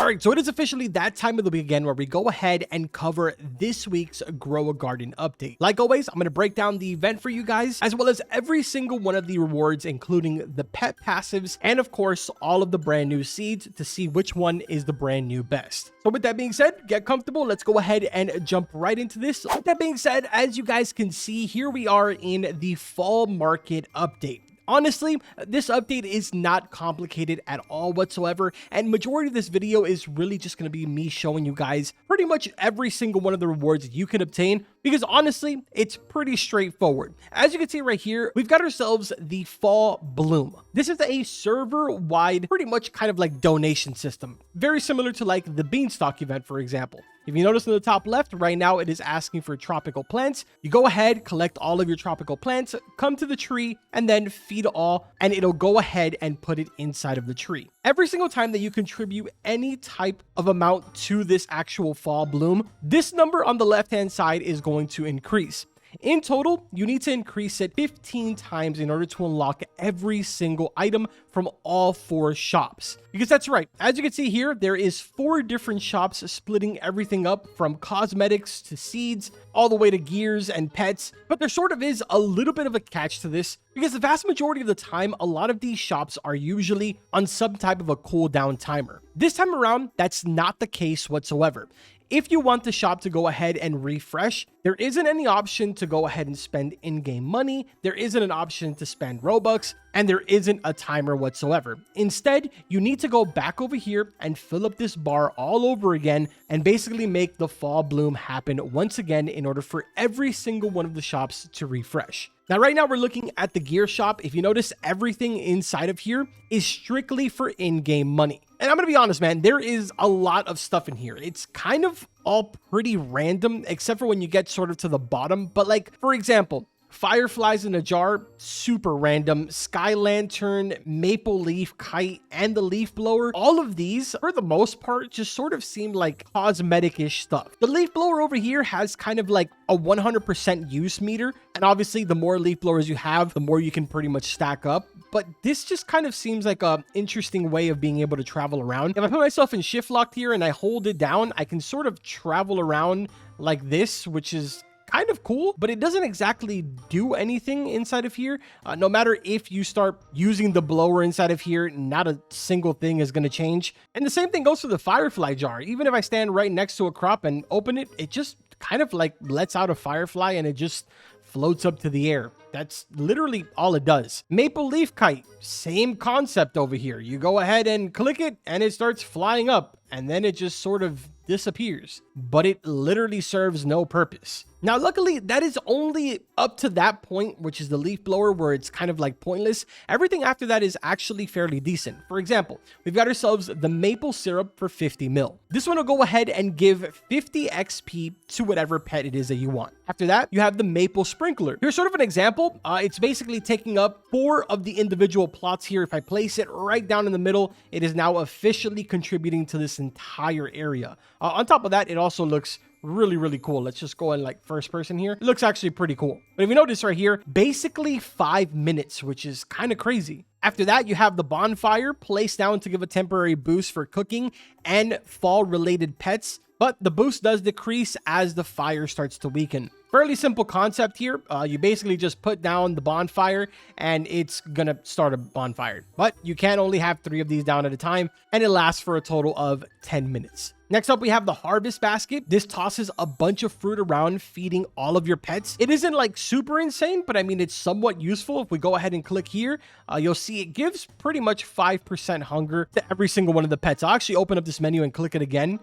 right, so it is officially that time of the week again where we go ahead and cover this week's Grow a Garden update. Like always, I'm going to break down the event for you guys, as well as every single one of the rewards, including the pet passives, and of course, all of the brand new seeds to see which one is the brand new best. So with that being said, get comfortable. Let's go ahead and jump right into this. With that being said, as you guys can see, here we are in the fall market update. Honestly, this update is not complicated at all whatsoever, and majority of this video is really just going to be me showing you guys pretty much every single one of the rewards you can obtain, because honestly, it's pretty straightforward. As you can see right here, we've got ourselves the Fall Bloom. This is a server-wide, pretty much kind of like donation system, very similar to like the Beanstalk event, for example. If you notice in the top left, right now it is asking for tropical plants. You go ahead, collect all of your tropical plants, come to the tree, and then feed all, and it'll go ahead and put it inside of the tree. Every single time that you contribute any type of amount to this actual Fall Bloom, this number on the left-hand side is going to increase. In total, you need to increase it 15 times in order to unlock every single item from all 4 shops. Because that's right, as you can see here, there is 4 different shops splitting everything up from cosmetics to seeds, all the way to gears and pets. But there sort of is a little bit of a catch to this, because the vast majority of the time, a lot of these shops are usually on some type of a cooldown timer. This time around, that's not the case whatsoever. If you want the shop to go ahead and refresh, there isn't any option to go ahead and spend in-game money, there isn't an option to spend Robux, and there isn't a timer whatsoever. Instead, you need to go back over here and fill up this bar all over again and basically make the Fall Bloom happen once again in order for every single one of the shops to refresh. Now, right now we're looking at the gear shop. If you notice, everything inside of here is strictly for in-game money. And I'm going to be honest, man, there is a lot of stuff in here. It's kind of all pretty random, except for when you get sort of to the bottom. But like, for example, fireflies in a jar, super random. Sky lantern, maple leaf kite, and the leaf blower. All of these, for the most part, just sort of seem like cosmetic-ish stuff. The leaf blower over here has kind of like a 100% use meter. And obviously, the more leaf blowers you have, the more you can pretty much stack up. But this just kind of seems like an interesting way of being able to travel around. If I put myself in shift locked here and I hold it down, I can sort of travel around like this, which is kind of cool, but it doesn't exactly do anything inside of here. No matter if you start using the blower inside of here, not a single thing is going to change. And the same thing goes for the firefly jar. Even if I stand right next to a crop and open it, it just kind of like lets out a firefly and it just floats up to the air. That's literally all it does. Maple leaf kite, same concept over here. You go ahead and click it and it starts flying up, and then it just sort of disappears, but it literally serves no purpose. Now, luckily, that is only up to that point, which is the leaf blower, where it's kind of like pointless. Everything after that is actually fairly decent. For example, we've got ourselves the maple syrup for 50 mil. This one will go ahead and give 50 XP to whatever pet it is that you want. After that, you have the maple sprinkler. Here's sort of an example. It's basically taking up 4 of the individual plots here. If I place it right down in the middle, it is now officially contributing to this entire area. On top of that, it also looks really cool. Let's just go in like first person here. It looks actually pretty cool. But if you notice right here, basically 5 minutes, which is kind of crazy. After that, you have the bonfire placed down to give a temporary boost for cooking and fall related pets. But the boost does decrease as the fire starts to weaken. Fairly simple concept here. You basically just put down the bonfire and it's gonna start a bonfire. But you can only have 3 of these down at a time, and it lasts for a total of 10 minutes. Next up, we have the harvest basket. This tosses a bunch of fruit around, feeding all of your pets. It isn't like super insane, but I mean, it's somewhat useful. If we go ahead and click here, you'll see it gives pretty much 5% hunger to every single one of the pets. I'll actually open up this menu and click it again,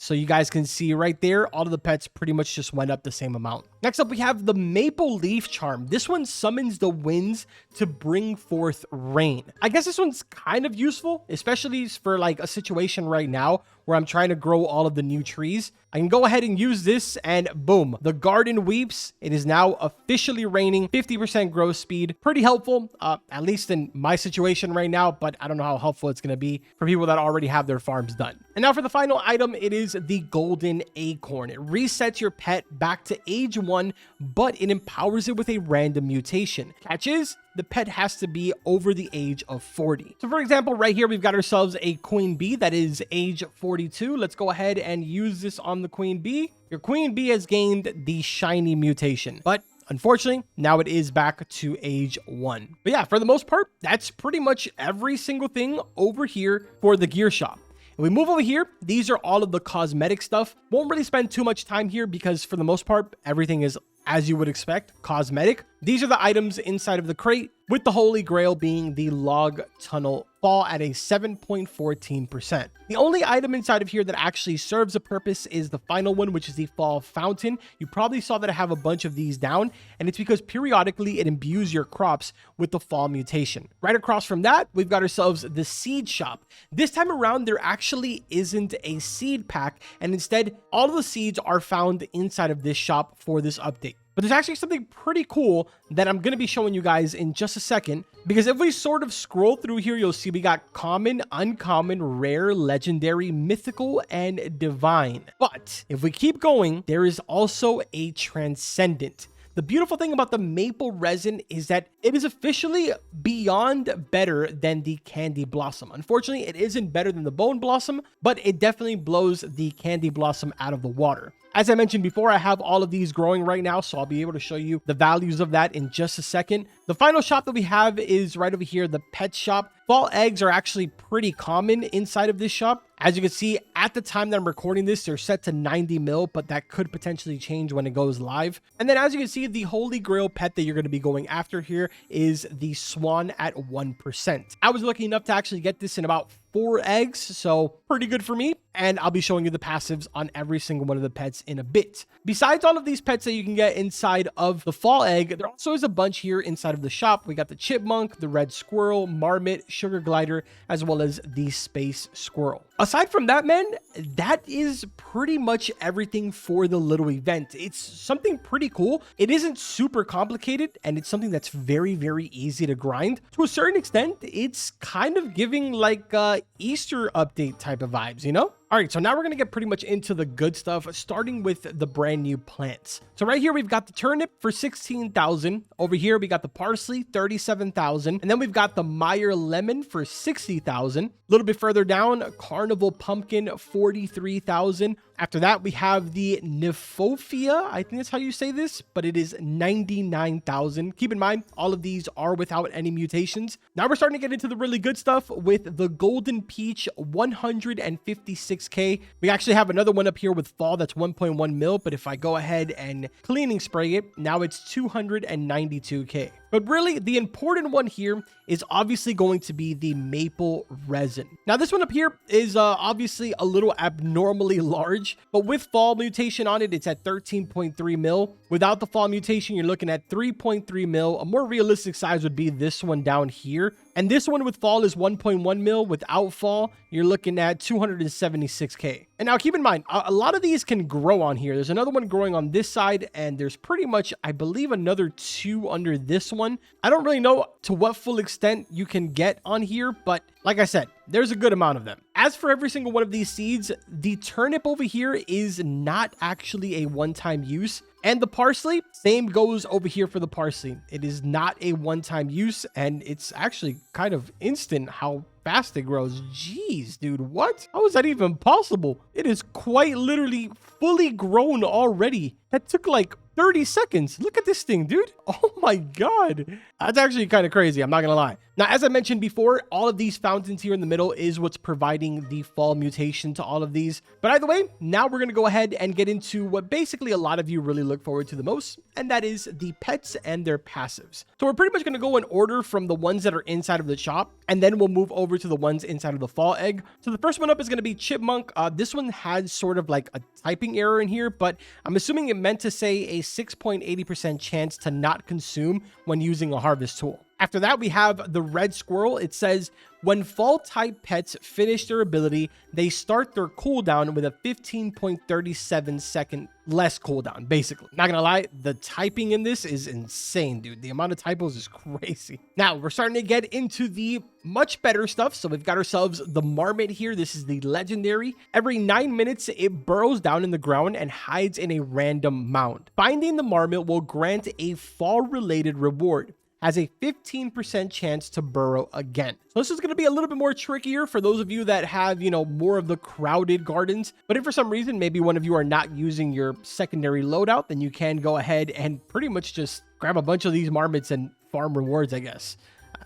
so you guys can see right there, all of the pets pretty much just went up the same amount. Next up, we have the Maple Leaf Charm. This one summons the winds to bring forth rain. I guess this one's kind of useful, especially for like a situation right now where I'm trying to grow all of the new trees. I can go ahead and use this and boom, the garden weeps. It is now officially raining, 50% growth speed. Pretty helpful, at least in my situation right now, but I don't know how helpful it's going to be for people that already have their farms done. And now for the final item, it is the Golden Acorn. It resets your pet back to age 1, but it empowers it with a random mutation. Catch is, the pet has to be over the age of 40. So for example, right here, we've got ourselves a queen bee that is age 42. Let's go ahead and use this on the queen bee. Your queen bee has gained the shiny mutation, but unfortunately, now it is back to age 1. But yeah, for the most part, that's pretty much every single thing over here for the gear shop. If we move over here, these are all of the cosmetic stuff. Won't really spend too much time here because for the most part, everything is, as you would expect, cosmetic. These are the items inside of the crate, with the holy grail being the log tunnel fall at a 7.14%. The only item inside of here that actually serves a purpose is the final one, which is the fall fountain. You probably saw that I have a bunch of these down, and it's because periodically it imbues your crops with the fall mutation. Right across from that, we've got ourselves the seed shop. This time around, there actually isn't a seed pack, and instead, all of the seeds are found inside of this shop for this update. But there's actually something pretty cool that I'm going to be showing you guys in just a second, because if we sort of scroll through here, you'll see we got common, uncommon, rare, legendary, mythical, and divine. But if we keep going, there is also a transcendent. The beautiful thing about the maple resin is that it is officially beyond better than the candy blossom. Unfortunately, it isn't better than the bone blossom, but it definitely blows the candy blossom out of the water. As I mentioned before, I have all of these growing right now, so I'll be able to show you the values of that in just a second. The final shop that we have is right over here, the pet shop. Fall eggs are actually pretty common inside of this shop. As you can see, at the time that I'm recording this, they're set to 90 mil, but that could potentially change when it goes live. And then as you can see, the holy grail pet that you're going to be going after here is the swan at 1%. I was lucky enough to actually get this in about 4 eggs, so pretty good for me. And I'll be showing you the passives on every single one of the pets in a bit. Besides all of these pets that you can get inside of the fall egg, there also is a bunch here inside of the shop. We got the chipmunk, the red squirrel, marmot, sugar glider, as well as the space squirrel. Aside from that, man, that is pretty much everything for the little event. It's something pretty cool. It isn't super complicated, and it's something that's very, very easy to grind. To a certain extent, it's kind of giving like Easter update type of vibes, you know? All right, so now we're going to get pretty much into the good stuff, starting with the brand new plants. So right here, we've got the turnip for 16,000. Over here, we got the parsley, 37,000. And then we've got the Meyer lemon for 60,000. A little bit further down, carnival pumpkin, 43,000. After that, we have the Nymphofia. I think that's how you say this, but it is 99,000. Keep in mind, all of these are without any mutations. Now we're starting to get into the really good stuff with the golden peach, 156K. We actually have another one up here with fall that's 1.1 mil, but if I go ahead and cleaning spray it, now it's 292K. But really, the important one here is obviously going to be the maple resin. Now, this one up here is obviously a little abnormally large, but with fall mutation on it, it's at 13.3 mil. Without the fall mutation, you're looking at 3.3 mil. A more realistic size would be this one down here. And this one with fall is 1.1 mil. Without fall, you're looking at 276K. And now keep in mind, a lot of these can grow on here. There's another one growing on this side, and there's pretty much, I believe, another 2 under this one. I don't really know to what full extent you can get on here, but like I said, there's a good amount of them. As for every single one of these seeds, the turnip over here is not actually a one-time use. And the parsley, same goes over here for the parsley. It is not a one-time use, and it's actually kind of instant how fast it grows. Jeez, dude, what? How is that even possible? It is quite literally fully grown already. That took like 30 seconds. Look at this thing, dude. Oh my God. That's actually kind of crazy. I'm not going to lie. Now, as I mentioned before, all of these fountains here in the middle is what's providing the fall mutation to all of these. But either way, now we're going to go ahead and get into what basically a lot of you really look forward to the most, and that is the pets and their passives. So we're pretty much going to go in order from the ones that are inside of the shop, and then we'll move over to the ones inside of the fall egg. So the first one up is going to be chipmunk. This one has sort of like a typing error in here, but I'm assuming it meant to say a 6.80% chance to not consume when using a harvest tool. After that, we have the red squirrel. It says When fall type pets finish their ability, they start their cooldown with a 15.37 second less cooldown, basically. Not gonna lie, the typing in this is insane, dude. The amount of typos is crazy. Now, we're starting to get into the much better stuff. So we've got ourselves the marmot here. This is the legendary. Every 9 minutes, it burrows down in the ground and hides in a random mound. Finding the marmot will grant a fall-related reward. Has a 15% chance to burrow again. So this is going to be a little bit more trickier for those of you that have, more of the crowded gardens. But if for some reason, maybe one of you are not using your secondary loadout, then you can go ahead and pretty much just grab a bunch of these marmots and farm rewards, I guess.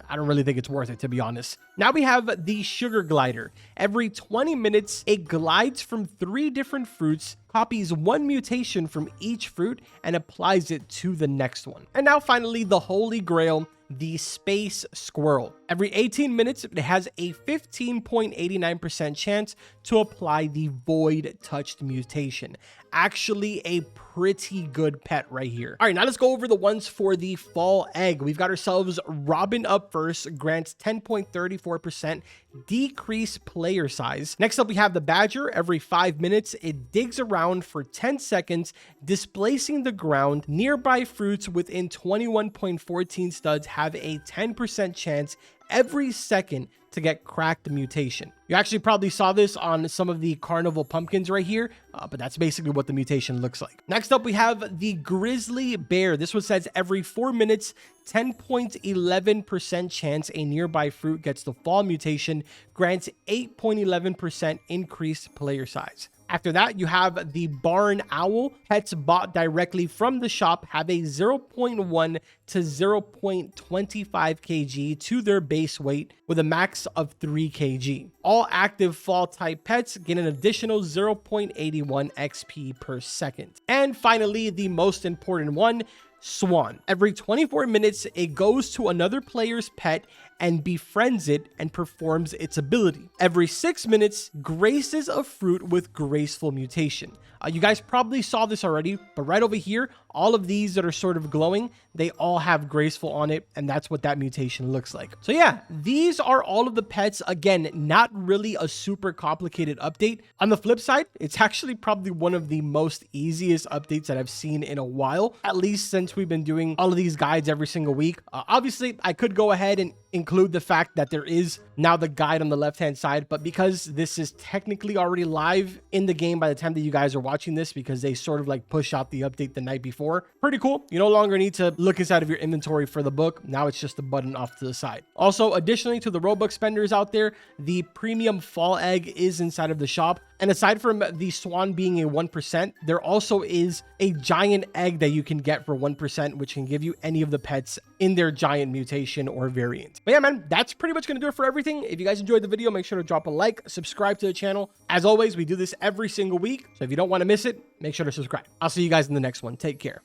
I don't really think it's worth it, to be honest. Now we have the sugar glider. Every 20 minutes, it glides from 3 different fruits, copies 1 mutation from each fruit, and applies it to the next one. And now finally, the holy grail, the space squirrel. Every 18 minutes, it has a 15.89% chance to apply the void touched mutation. Actually a pretty good pet right here. All right, now let's go over the ones for the fall egg. We've got ourselves Robin up first, grants 10.34% decrease player size. Next up, we have the badger. Every 5 minutes, it digs around for 10 seconds, displacing the ground. Nearby fruits within 21.14 studs have a 10% chance every second to get cracked mutation. You actually probably saw this on some of the carnival pumpkins right here, but that's basically what the mutation looks like. Next up, we have the grizzly bear. This one says every 4 minutes, 10.11% chance a nearby fruit gets the fall mutation, grants 8.11% increased player size. After that, you have the barn owl. Pets bought directly from the shop have a 0.1 to 0.25 kg to their base weight with a max of 3 kg. All active fall type pets get an additional 0.81 XP per second. And finally, the most important one, Swan. Every 24 minutes, it goes to another player's pet and befriends it and performs its ability. Every 6 minutes, graces a fruit with graceful mutation. You guys probably saw this already, but right over here, all of these that are sort of glowing, they all have graceful on it, and that's what that mutation looks like. So yeah, these are all of the pets. Again, not really a super complicated update. On the flip side, it's actually probably one of the most easiest updates that I've seen in a while, at least since we've been doing all of these guides every single week. Obviously, I could go ahead and include the fact that there is now the guide on the left-hand side, but because this is technically already live in the game by the time that you guys are watching this, because they sort of like push out the update the night before, pretty cool. You no longer need to look inside of your inventory for the book. Now it's just a button off to the side. Also, additionally to the Robux spenders out there, the premium fall egg is inside of the shop. And aside from the swan being a 1%, there also is a giant egg that you can get for 1%, which can give you any of the pets in their giant mutation or variant. But yeah, man, that's pretty much going to do it for everything. If you guys enjoyed the video, make sure to drop a like, subscribe to the channel. As always, we do this every single week. So if you don't want to miss it, make sure to subscribe. I'll see you guys in the next one. Take care.